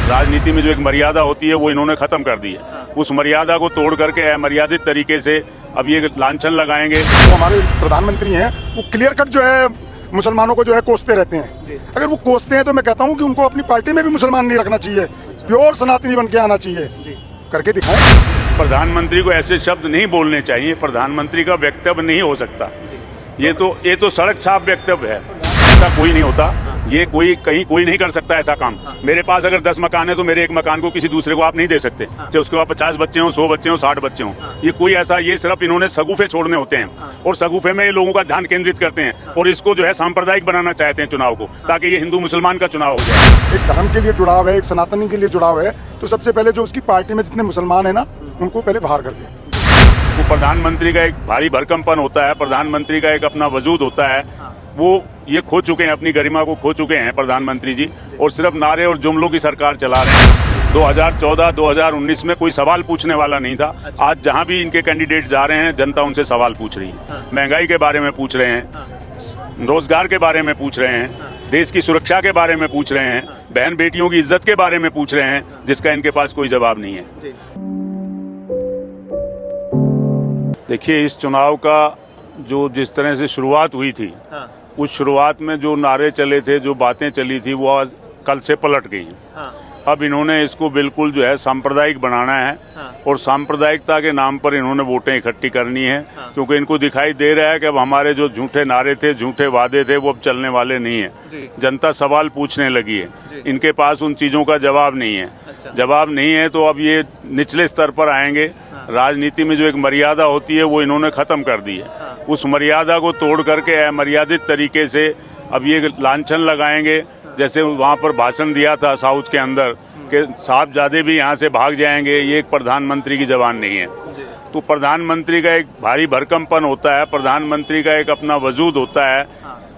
राजनीति में जो एक मर्यादा होती है वो इन्होंने खत्म कर दी है। उस मर्यादा को तोड़ करके अमर्यादित तरीके से अब ये लांछन लगाएंगे। तो हमारे प्रधानमंत्री हैं वो क्लियर कट जो है मुसलमानों को जो है कोसते रहते हैं। अगर वो कोसते हैं तो मैं कहता हूं कि उनको अपनी पार्टी में भी मुसलमान नहीं रखना चाहिए, प्योर सनातनी बन के आना चाहिए। करके दिखाएं। प्रधानमंत्री को ऐसे शब्द नहीं बोलने चाहिए। प्रधानमंत्री का वक्तव्य नहीं हो सकता। ये तो सड़क छाप वक्तव्य है। ऐसा कोई नहीं होता। ये कहीं कोई नहीं कर सकता ऐसा काम। मेरे पास अगर 10 मकान है तो मेरे एक मकान को किसी दूसरे को आप नहीं दे सकते, चाहे उसके पास 50 बच्चे हों, 100 बच्चे हों, 60 बच्चे हों। ये सिर्फ इन्होंने सगुफे छोड़ने होते हैं और सगुफे में ये लोगों का ध्यान केंद्रित करते हैं और इसको जो है सांप्रदायिक बनाना चाहते हैं चुनाव को, ताकि ये हिंदू मुसलमान का चुनाव हो जाए। एक धर्म के लिए जुड़ाव है, एक सनातनी के लिए जुड़ाव है, तो सबसे पहले जो उसकी पार्टी में जितने मुसलमान है ना उनको पहले बाहर कर दे। वो प्रधानमंत्री का एक भारी भरकमपन होता है, प्रधानमंत्री का एक अपना वजूद होता है। वो ये खो चुके हैं, अपनी गरिमा को खो चुके हैं प्रधानमंत्री जी, और सिर्फ नारे और जुमलों की सरकार चला रहे हैं। 2014-2019 में कोई सवाल पूछने वाला नहीं था। आज जहां भी इनके कैंडिडेट जा रहे हैं जनता उनसे सवाल पूछ रही है। महंगाई के बारे में पूछ रहे हैं, रोजगार के बारे में पूछ रहे हैं, देश की सुरक्षा के बारे में पूछ रहे हैं, बहन बेटियों की इज्जत के बारे में पूछ रहे हैं, जिसका इनके पास कोई जवाब नहीं है। देखिए, इस चुनाव का जो जिस तरह से शुरुआत हुई थी, उस शुरुआत में जो नारे चले थे, जो बातें चली थी, वो आज कल से पलट गई हैं। अब इन्होंने इसको बिल्कुल जो है सांप्रदायिक बनाना है और सांप्रदायिकता के नाम पर इन्होंने वोटें इकट्ठी करनी है, क्योंकि इनको दिखाई दे रहा है कि अब हमारे जो झूठे नारे थे, झूठे वादे थे, वो अब चलने वाले नहीं है। जनता सवाल पूछने लगी है, इनके पास उन चीजों का जवाब नहीं है। जवाब नहीं है तो अब ये निचले स्तर पर आएंगे। राजनीति में जो एक मर्यादा होती है वो इन्होंने खत्म कर दी है। उस मर्यादा को तोड़ करके अमर्यादित तरीके से अब ये लांछन लगाएंगे। जैसे वहाँ पर भाषण दिया था साउथ के अंदर कि साहबजादे भी यहाँ से भाग जाएंगे, ये एक प्रधानमंत्री की जबान नहीं है। तो प्रधानमंत्री का एक भारी भरकमपन होता है, प्रधानमंत्री का एक अपना वजूद होता है।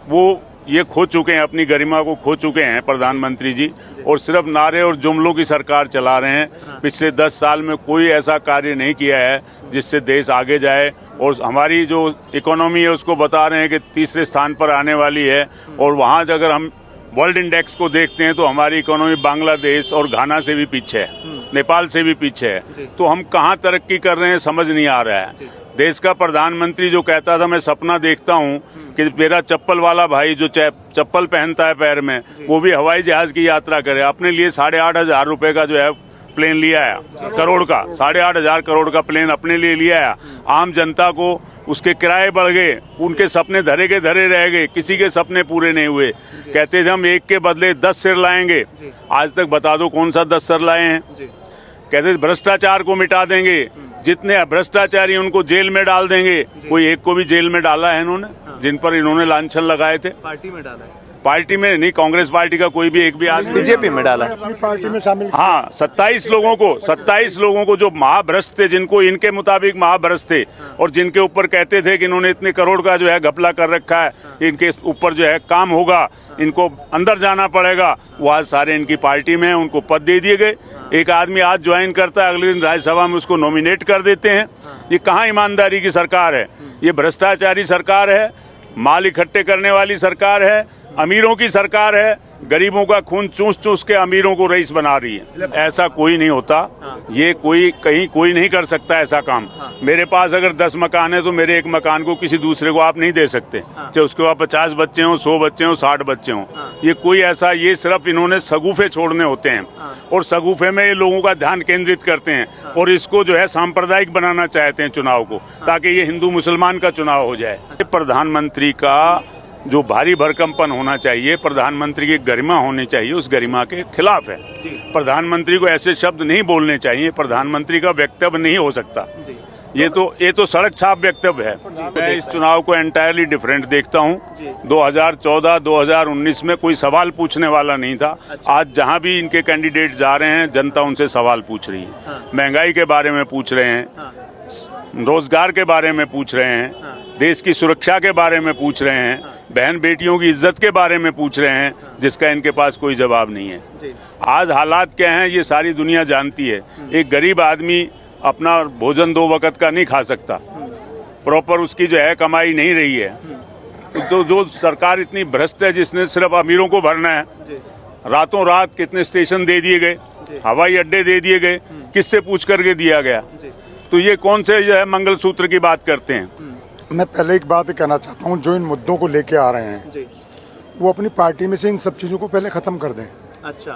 वो ये खो चुके हैं, अपनी गरिमा को खो चुके हैं प्रधानमंत्री जी, और सिर्फ नारे और जुमलों की सरकार चला रहे हैं। पिछले 10 साल में कोई ऐसा कार्य नहीं किया है जिससे देश आगे जाए, और हमारी जो इकोनॉमी है उसको बता रहे हैं कि तीसरे स्थान पर आने वाली है। और वहाँ अगर हम वर्ल्ड इंडेक्स को देखते हैं तो हमारी इकोनॉमी बांग्लादेश और घाना से भी पीछे है, नेपाल से भी पीछे है। तो हम कहाँ तरक्की कर रहे हैं समझ नहीं आ रहा है। देश का प्रधानमंत्री जो कहता था, मैं सपना देखता हूँ कि मेरा चप्पल वाला भाई जो चप्पल पहनता है पैर में, वो भी हवाई जहाज की यात्रा करे। अपने लिए 8,500 रुपए का जो है प्लेन लिया है, करोड़ का 8,500 करोड़ का प्लेन अपने लिए लिया है। आम जनता को उसके किराए बढ़ गए, उनके सपने धरे के धरे रह गए, किसी के सपने पूरे नहीं हुए। कहते थे हम एक के बदले 10 सिर लाएंगे, आज तक बता दो कौन सा 10 सिर लाए हैं। कहते थे भ्रष्टाचार को मिटा देंगे, जितने भ्रष्टाचारी उनको जेल में डाल देंगे। कोई एक को भी जेल में डाला है इन्होंने, जिन पर इन्होंने लांछन लगाए थे? पार्टी में डाला है? पार्टी में नहीं, कांग्रेस पार्टी का कोई भी एक भी आदमी बीजेपी में डाला है। अपनी पार्टी में शामिल। हाँ, 27 लोगों को जो महाभ्रष्ट थे, जिनको इनके मुताबिक महाभ्रष्ट थे और जिनके ऊपर कहते थे कि इन्होंने इतने करोड़ का जो है घपला कर रखा है, इनके ऊपर जो है काम होगा, इनको अंदर जाना पड़ेगा, वो आज सारे इनकी पार्टी में, उनको पद दे दिए गए। एक आदमी आज ज्वाइन करता है, अगले दिन राज्यसभा में उसको नॉमिनेट कर देते हैं। ये कहाँ ईमानदारी की सरकार है? ये भ्रष्टाचारी सरकार है, माल इकट्ठे करने वाली सरकार है, अमीरों की सरकार है, गरीबों का खून चूस चूस के अमीरों को रईस बना रही है। ऐसा कोई नहीं होता। ये कहीं कोई नहीं कर सकता ऐसा काम। मेरे पास अगर 10 मकान है तो मेरे एक मकान को किसी दूसरे को आप नहीं दे सकते, चाहे उसके पास 50 बच्चे हों, 100 बच्चे हों, 60 बच्चे हों। ये सिर्फ इन्होंने सगुफे छोड़ने होते हैं और सगुफे में ये लोगों का ध्यान केंद्रित करते हैं और इसको जो है सांप्रदायिक बनाना चाहते हैं चुनाव को, ताकि ये हिंदू मुसलमान का चुनाव हो जाए। प्रधानमंत्री का जो भारी भरकमपन होना चाहिए, प्रधानमंत्री की गरिमा होनी चाहिए, उस गरिमा के खिलाफ है। प्रधानमंत्री को ऐसे शब्द नहीं बोलने चाहिए। प्रधानमंत्री का वक्तव्य नहीं हो सकता। ये तो सड़क छाप वक्तव्य है। मैं इस चुनाव को एंटायरली डिफरेंट देखता हूँ। 2014-2019 में कोई सवाल पूछने वाला नहीं था। आज जहाँ भी इनके कैंडिडेट जा रहे हैं जनता उनसे सवाल पूछ रही है। महंगाई के बारे में पूछ रहे हैं, रोजगार के बारे में पूछ रहे हैं, देश की सुरक्षा के बारे में पूछ रहे हैं, बहन बेटियों की इज्जत के बारे में पूछ रहे हैं, जिसका इनके पास कोई जवाब नहीं है। आज हालात क्या हैं ये सारी दुनिया जानती है। एक गरीब आदमी अपना भोजन 2 वक्त का नहीं खा सकता, प्रॉपर उसकी जो है कमाई नहीं रही है। तो जो सरकार इतनी भ्रष्ट है, जिसने सिर्फ अमीरों को भरना है, रातों रात कितने स्टेशन दे दिए गए। हवाई अड्डे दे दिए गए, किससे पूछ करके दिया गया? तो ये कौन से जो है मंगलसूत्र की बात करते हैं? मैं पहले एक बात कहना चाहता हूँ, जो इन मुद्दों को लेके आ रहे हैं वो अपनी पार्टी में से इन सब चीज़ों को पहले ख़त्म कर दें। अच्छा,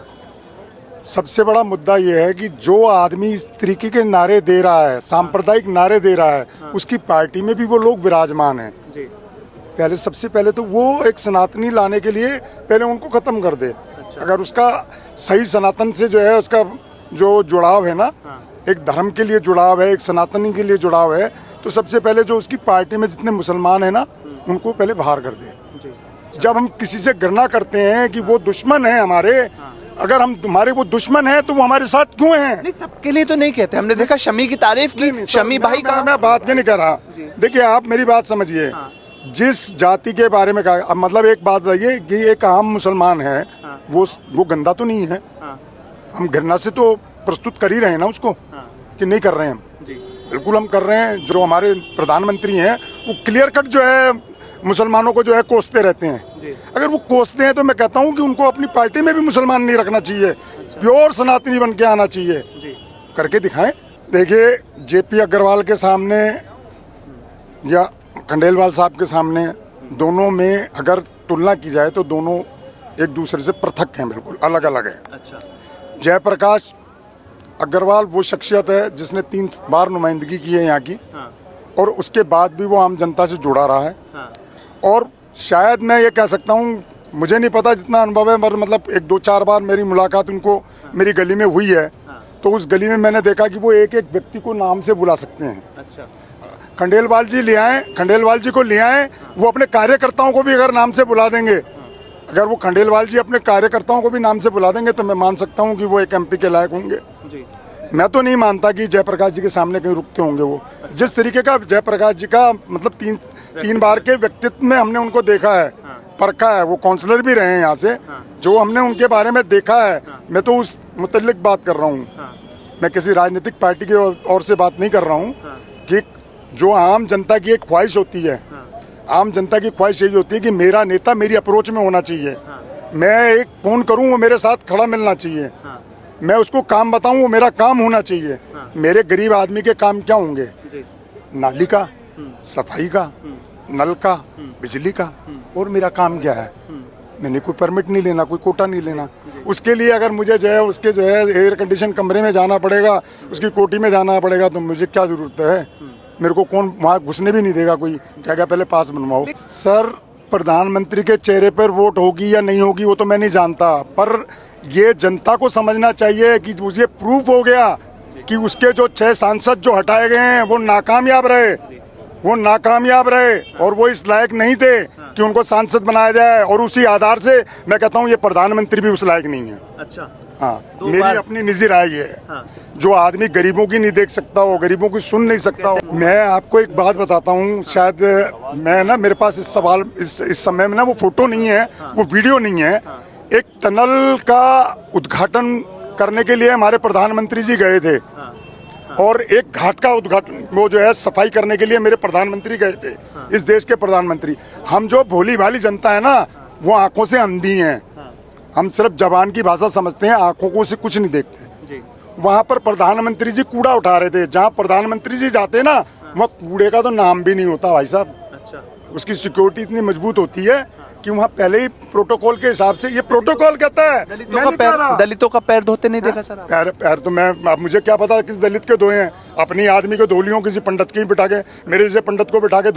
सबसे बड़ा मुद्दा ये है कि जो आदमी इस तरीके के नारे दे रहा है, सांप्रदायिक नारे दे रहा है, उसकी पार्टी में भी वो लोग विराजमान हैं। जी, पहले सबसे पहले तो वो एक सनातनी लाने के लिए पहले उनको खत्म कर दे। अगर उसका सही सनातन से जो है उसका जो जुड़ाव है ना, एक धर्म के लिए जुड़ाव है, एक सनातनी के लिए जुड़ाव है, तो सबसे पहले जो उसकी पार्टी में जितने मुसलमान है ना, उनको पहले बाहर कर दे। जब हम किसी से घृणा करते हैं कि वो दुश्मन है हमारे, अगर हम तुम्हारे वो दुश्मन है तो वो हमारे साथ क्यों हैं? नहीं सबके लिए तो नहीं कहते, हमने देखा शमी की तारीफ की, शमी भाई का। मैं बात ये नहीं कर रहा। देखिए आप मेरी बात समझिए, जिस जाति के बारे में कहा, अब मतलब एक बात बताइए कि एक आम मुसलमान है, वो गंदा तो नहीं है। हम घृणा से तो प्रस्तुत कर ही रहे हैं ना उसको, कि नहीं कर रहे हैं हम? बिल्कुल हम कर रहे हैं। जो हमारे प्रधानमंत्री हैं वो क्लियर कट जो है मुसलमानों को जो है कोसते रहते हैं। अगर वो कोसते हैं तो मैं कहता हूँ कि उनको अपनी पार्टी में भी मुसलमान नहीं रखना चाहिए, प्योर सनातनी बन के आना चाहिए। करके दिखाएं। देखिए जेपी अग्रवाल के सामने या खंडेलवाल साहब के सामने, दोनों में अगर तुलना की जाए तो दोनों एक दूसरे से पृथक हैं, बिल्कुल अलग अलग है। अच्छा, जयप्रकाश अग्रवाल वो शख्सियत है जिसने 3 बार नुमाइंदगी की है यहाँ की, और उसके बाद भी वो आम जनता से जुड़ा रहा है। और शायद मैं ये कह सकता हूँ, मुझे नहीं पता जितना अनुभव है, मतलब 1-2-4 बार मेरी मुलाकात उनको मेरी गली में हुई है, तो उस गली में मैंने देखा कि वो एक एक व्यक्ति को नाम से बुला सकते हैं। अच्छा, खंडेलवाल जी ले आए, खंडेलवाल जी को ले आए, वो अपने कार्यकर्ताओं को भी अगर नाम से बुला देंगे, अगर वो खंडेलवाल जी अपने कार्यकर्ताओं को भी नाम से बुला देंगे तो मैं मान सकता हूँ कि वो एक MP के लायक होंगे। मैं तो नहीं मानता कि जयप्रकाश जी के सामने कहीं रुकते होंगे वो। जिस तरीके का जयप्रकाश जी का मतलब 3 बार के व्यक्तित्व में हमने उनको देखा है, परखा है, वो काउंसलर भी रहे हैं यहाँ से, जो हमने उनके बारे में देखा है, मैं तो उस मुतल्लिक बात कर रहा हूँ। मैं किसी राजनीतिक पार्टी की ओर से बात नहीं कर रहा हूँ कि जो आम जनता की एक ख्वाहिश होती है, आम जनता की ख्वाहिश यही होती है कि मेरा नेता मेरी अप्रोच में होना चाहिए, मैं एक फोन करूँ वो मेरे साथ खड़ा मिलना चाहिए, मैं उसको काम बताऊं वो मेरा काम होना चाहिए। मेरे गरीब आदमी के काम क्या होंगे? नाली का, सफाई का, नल का, बिजली का, और मेरा काम क्या है? मैंने कोई परमिट नहीं लेना, कोई कोटा नहीं लेना। उसके लिए अगर मुझे जो है उसके जो है एयर कंडीशन कमरे में जाना पड़ेगा, उसकी कोठी में जाना पड़ेगा, तो मुझे क्या जरूरत है? मेरे को कौन वहाँ घुसने भी नहीं देगा कोई, क्या पहले पास बनवाओ। सर प्रधानमंत्री के चेहरे पर वोट होगी या नहीं होगी वो तो मैं नहीं जानता, पर ये जनता को समझना चाहिए कि मुझे प्रूफ हो गया कि उसके जो 6 सांसद जो हटाए गए हैं वो नाकामयाब रहे, और वो इस लायक नहीं थे कि उनको सांसद बनाया जाए, और उसी आधार से मैं कहता हूँ ये प्रधानमंत्री भी उस लायक नहीं है। अच्छा, हाँ, मेरी अपनी निजी राय ये है। जो आदमी गरीबों की नहीं देख सकता हो, गरीबों की सुन नहीं सकता हो। मैं आपको एक बात बताता हूँ, शायद मैं ना, मेरे पास इस समय में ना वो फोटो नहीं है, वो वीडियो नहीं है। एक टनल का उद्घाटन करने के लिए हमारे प्रधानमंत्री जी गए थे, और एक घाट का उद्घाटन वो जो है सफाई करने के लिए मेरे प्रधानमंत्री गए थे, इस देश के प्रधानमंत्री। हम जो भोली भाली जनता है ना, वो आंखों से अंधी हैं, हम सिर्फ जबान की भाषा समझते हैं, आंखों को से कुछ नहीं देखते। वहाँ पर प्रधानमंत्री जी कूड़ा उठा रहे थे, जहाँ प्रधानमंत्री जी जाते ना, वहाँ कूड़े का तो नाम भी नहीं होता भाई साहब। अच्छा, उसकी सिक्योरिटी इतनी मजबूत होती है कि वहाँ पहले ही प्रोटोकॉल के हिसाब से, ये प्रोटोकॉल कहता है। दलितों का पैर धोते नहीं देखा सर? पैर तो मैं, अब मुझे क्या पता किस दलित के धोए हैं? अपनी आदमी को धो लियो, किसी पंडित के ही बिठा के, मेरे जैसे पंडित को बिठा के